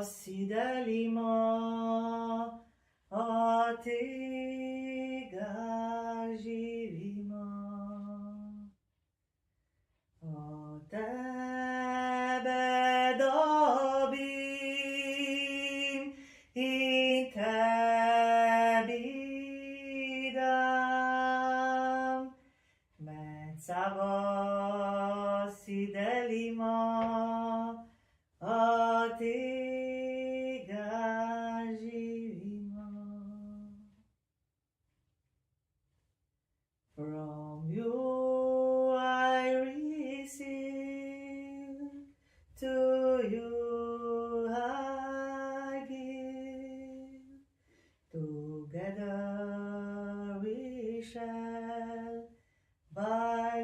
Sidelima a téged zsírima, a te bedabim, in te bidam, met szava Sidelima a téged zsírima. From you I receive, to you I give. Together we shall by